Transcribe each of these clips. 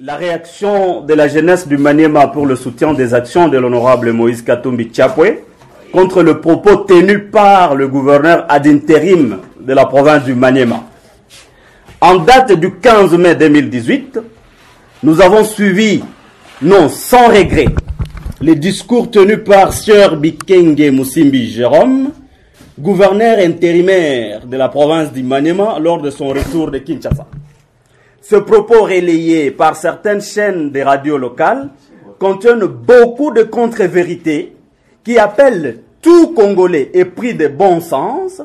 La réaction de la jeunesse du Maniema pour le soutien des actions de l'honorable Moïse Katumbi Tchapwe contre le propos tenu par le gouverneur ad intérim de la province du Maniema. En date du 15 mai 2018, nous avons suivi, non sans regret, les discours tenus par Sieur Bikenge Musimbi Jérôme, gouverneur intérimaire de la province du Maniema lors de son retour de Kinshasa. Ce propos relayé par certaines chaînes de radio locales contiennent beaucoup de contre-vérités qui appellent tout Congolais épris de bon sens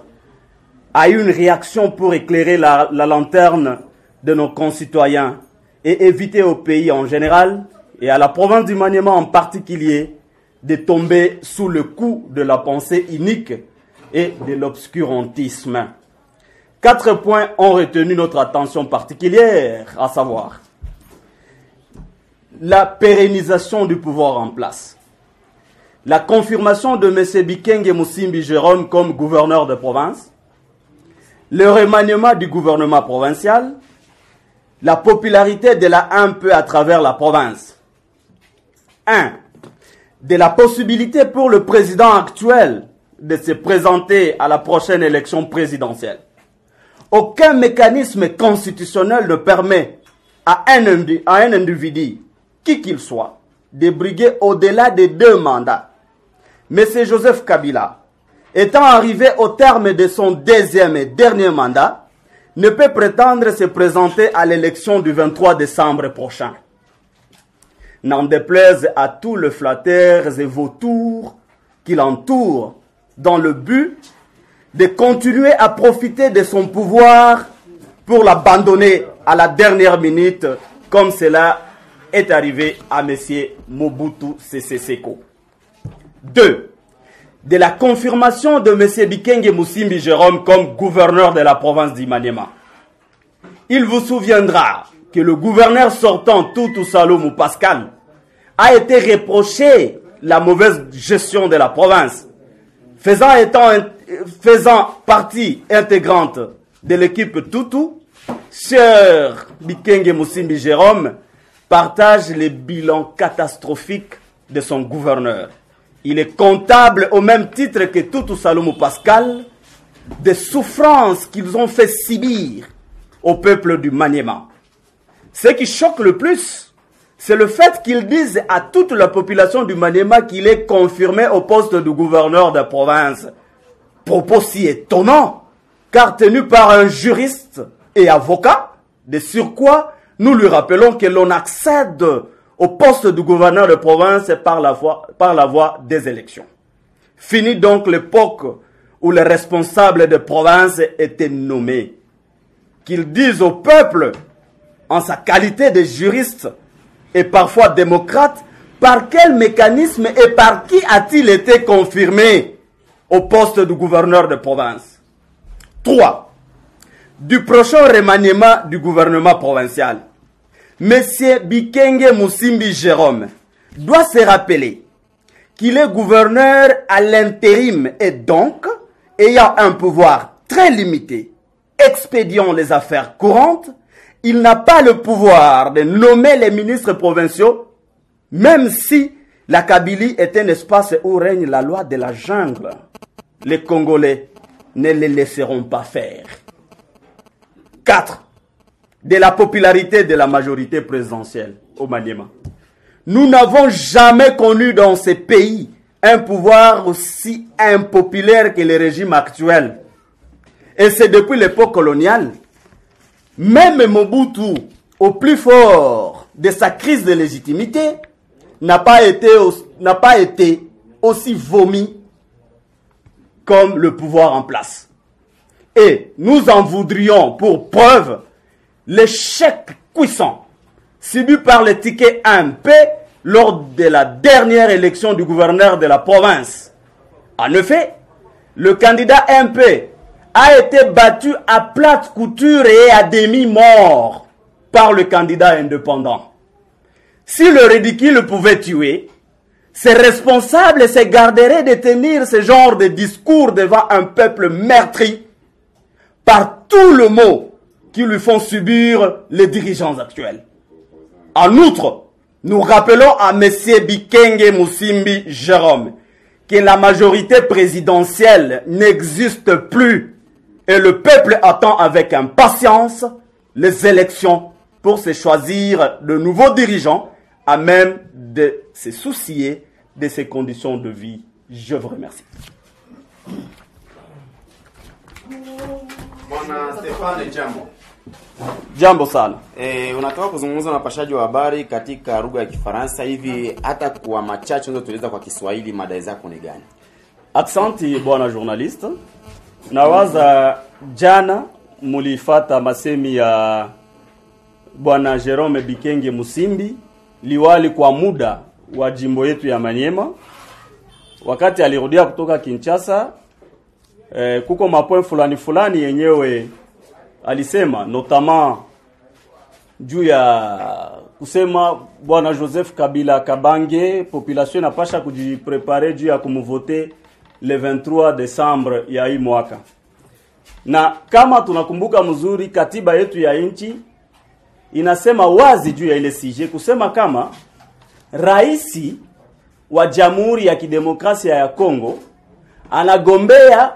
à une réaction pour éclairer la lanterne de nos concitoyens et éviter au pays en général et à la province du Maniema en particulier de tomber sous le coup de la pensée unique et de l'obscurantisme. 4 points ont retenu notre attention particulière, à savoir la pérennisation du pouvoir en place, la confirmation de M. Bikenge Musimbi Jérôme comme gouverneur de province, le remaniement du gouvernement provincial, la popularité de la AMP à travers la province. 1. De la possibilité pour le président actuel de se présenter à la prochaine élection présidentielle. Aucun mécanisme constitutionnel ne permet à un individu, qui qu'il soit, de briguer au-delà de 2 mandats. M. Joseph Kabila, étant arrivé au terme de son 2e et dernier mandat, ne peut prétendre se présenter à l'élection du 23 décembre prochain. N'en déplaise à tous les flatteurs et vautours qui l'entourent, dans le but de continuer à profiter de son pouvoir pour l'abandonner à la dernière minute, comme cela est arrivé à M. Mobutu Sese Seko. 2. De la confirmation de M. Bikenge Musimbi Jérôme comme gouverneur de la province d'Imaniema. Il vous souviendra que le gouverneur sortant Tutu Salomou Pascal a été reproché la mauvaise gestion de la province, faisant partie intégrante de l'équipe Tutu. Sieur Bikenge Musimbi Jérôme partage les bilans catastrophiques de son gouverneur. Il est comptable au même titre que Tutu Salomou Pascal des souffrances qu'ils ont fait subir au peuple du Maniema. Ce qui choque le plus, c'est le fait qu'ils disent à toute la population du Maniema qu'il est confirmé au poste de gouverneur de province. Propos si étonnant, car tenu par un juriste et avocat, de surcroît, nous lui rappelons que l'on accède au poste de gouverneur de province par la voie des élections. Fini donc l'époque où les responsables de province étaient nommés. Qu'ils disent au peuple, en sa qualité de juriste et parfois démocrate, par quel mécanisme et par qui a-t-il été confirmé au poste de gouverneur de province. 3. Du prochain remaniement du gouvernement provincial. Monsieur Bikenge Musimbi Jérôme doit se rappeler qu'il est gouverneur à l'intérim et donc ayant un pouvoir très limité, expédiant les affaires courantes, il n'a pas le pouvoir de nommer les ministres provinciaux, même si la Kabylie est un espace où règne la loi de la jungle. Les Congolais ne les laisseront pas faire. 4. De la popularité de la majorité présidentielle au Maniema. Nous n'avons jamais connu dans ces pays un pouvoir aussi impopulaire que le régime actuel. Et c'est depuis l'époque coloniale. Même Mobutu, au plus fort de sa crise de légitimité, n'a pas été aussi vomi comme le pouvoir en place. Et nous en voudrions pour preuve l'échec puissant subi par le ticket AMP lors de la dernière élection du gouverneur de la province. En effet, le candidat MP a été battu à plate couture et à demi-mort par le candidat indépendant. Si le ridicule pouvait tuer, ces responsables se garderaient de tenir ce genre de discours devant un peuple meurtri par tout le mot qui lui font subir les dirigeants actuels. En outre, nous rappelons à M. Bikenge Musimbi Jérôme que la majorité présidentielle n'existe plus et le peuple attend avec impatience les élections pour se choisir de nouveaux dirigeants à même de se soucier de ses conditions de vie. Je vous remercie. Bwana Stefane, jambo. Jambo sana. Unataka kuzungumza na pashaji wa habari katika lugha ya Kifaransa hivi, hata kwa machache unaweza tueleza kwa Kiswahili madai zako ni gani? Aksanti bwana journaliste. Nawaza jana mulifata masemi ya bwana Jerome Bikenge Musimbi, liwali kwa muda wa jimbo yetu ya Maniema. Wakati alirudia kutoka Kinshasa, kuko mapoint fulani yenyewe alisema, notamment juu ya kusema bwana Joseph Kabila Kabange, population inapasha kujiprepare juu ya kumuvote le 23 Desembre ya hii mwaka. Na kama tunakumbuka mzuri, katiba yetu ya nchi inasema wazi juu ya ile sije kusema kama raisi wa Jamhuri ya Kidemokrasia ya Kongo anagombea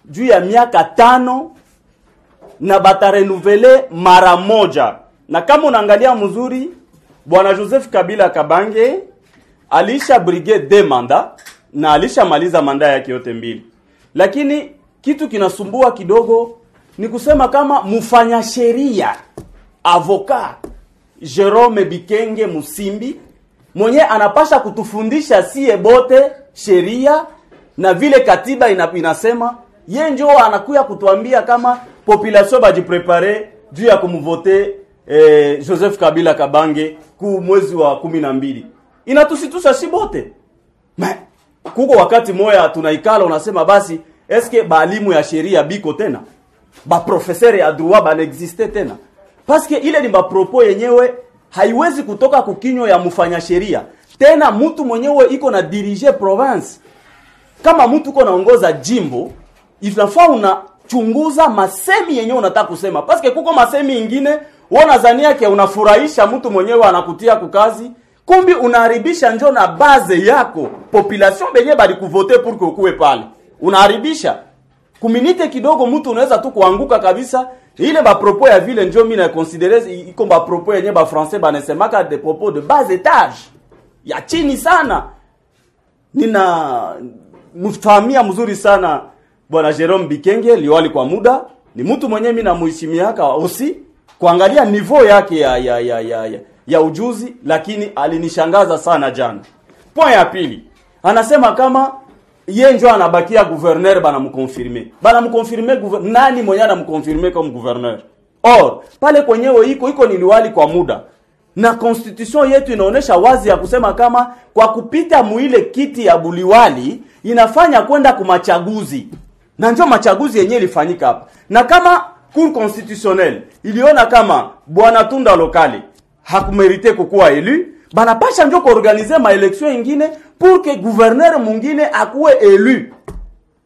juu ya miaka 5 na batarenuvele mara moja. Na kama unaangalia mzuri, bwana Joseph Kabila Kabange alisha brigade de manda na alisha maliza manda yake yote mbili. Lakini kitu kinasumbua kidogo ni kusema kama mfanya sheria avocat Jerome Bikenge Musimbi mwenye anapasha kutufundisha sie bote sheria na vile katiba inasema, yeye ndio anakuya kutuambia kama population bajiprepare juu ya kumvote Joseph Kabila Kabange ku mwezi wa 12. Inatusitusha si bote. Kuko wakati moya tunaikala unasema basi eske balimu ya sheria biko tena? Ba professeur ya droit ba n'existe tena? Parce que ile ni ba propos yenyewe haiwezi kutoka kukinyo ya mfanya sheria. Tena mtu mwenyewe iko na diriger province. Kama mtu uko naongoza jimbo, inafaa unachunguza masemi yenyewe unataka kusema. Parce que kuko masemi ingine wanazania yake unafurahisha mtu mwenyewe anakutia kukazi, kumbi unaharibisha njo na base yako. Population benye bali kuvote pour que ukuwe pale. Unaharibisha. Kuminite kidogo mtu unaweza tu kuanguka kabisa. Ile ba propos ya vile njo mimi na considere iko ba propos yenye ba français banesemaka de propos de bas étage. Ya chini sana. Nina mfahamia mzuri sana bwana Jerome Bikenge, liwali kwa muda. Ni mtu mwenye mimi namuheshimiaka osi kuangalia niveau yake ya ujuzi, lakini alinishangaza sana jana. Point ya pili, anasema kama yeye ndio anabakia gouverneur banamconfirmer. Banamconfirmer nani mwenye anamconfirmer comme gouverneur? Or, pale kwenyewe iko ni liwali kwa muda. Na constitution yetu inaonesha wazi ya kusema kama kwa kupita muile kiti ya buliwali inafanya kwenda kumachaguzi. Na ndio machaguzi yenyewe ilifanyika hapa. Na kama Cour constitutionnelle iliona kama bwana Tunda Lokali hakumerite kukuwa élu, banapasha ndio kuorganize ma election ingine pour que gouverneur mwingine akuwe élu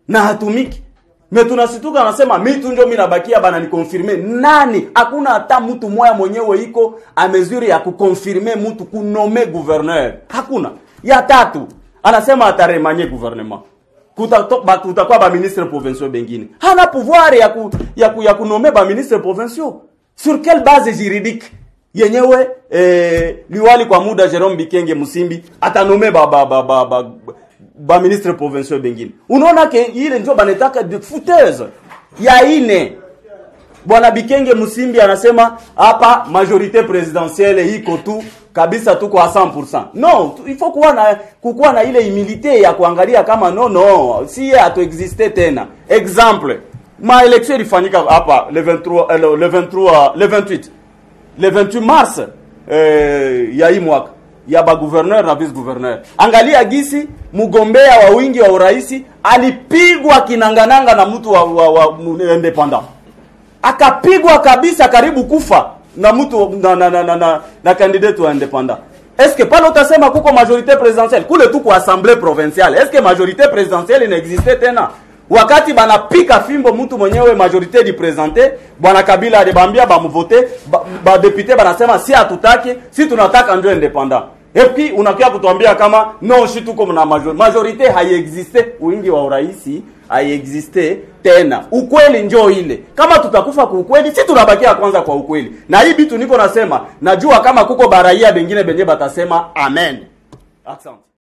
na hatumiki. Mais tunasituka anasema mimi ndio mimi nabakia bana ni confirmer nani? Hakuna hata mtu mmoja mwenyewe iko a mesure ya kuconfirmer mtu kunome gouverneur. Hakuna. Ya tatu anasema ataremanye gouvernement. Kutakuwa ba ministre provinciaux bengine. Hana pouvoir ya kunome ba ministre provinciaux. Sur quelle base juridique? Yenyewe liwali kwa muda Jerome Bikenge Musimbi atanome ba ministre provinciaux bengine. Unaona ke ile ndio banetaka de fouteuse. Ya ine bwana Bikenge Musimbi anasema hapa majorité présidentielle iko tu kabisa tuko a 100%. Non, il faut kukuwa na ile humilité ya kuangalia kama no si ato existe tena. Exemple, ma election ilifanyika hapa le 28 mars ya hii mwaka ya ba gouverneur na vice gouverneur. Angalia gisi mgombea wa wingi wa uraisi alipigwa kinangananga na mtu wa independent. Akapigwa kabisa karibu kufa na mtu na candidate wa independent. Est-ce que pale utasema kuko majorité présidentielle kule tu kwa assemblée provinciale? Est-ce que majorité présidentielle inexiste tena? wakati banapika fimbo mtu mwenyewe majorité di présenter bwana Kabila alibambia bamuvote ba député banasema si hatutaki, si tunataka ndio indépendant. Et puis unakia kutuambia kama non si tuko na majorité haiexiste, wingi wa uraisi haiexiste tena. Ukweli njoo ile. Kama tutakufa kwa ukweli, si tunabakia kwanza kwa ukweli. Na hii bitu niko nasema, najua kama kuko baraia bengine benye batasema amen. Asante.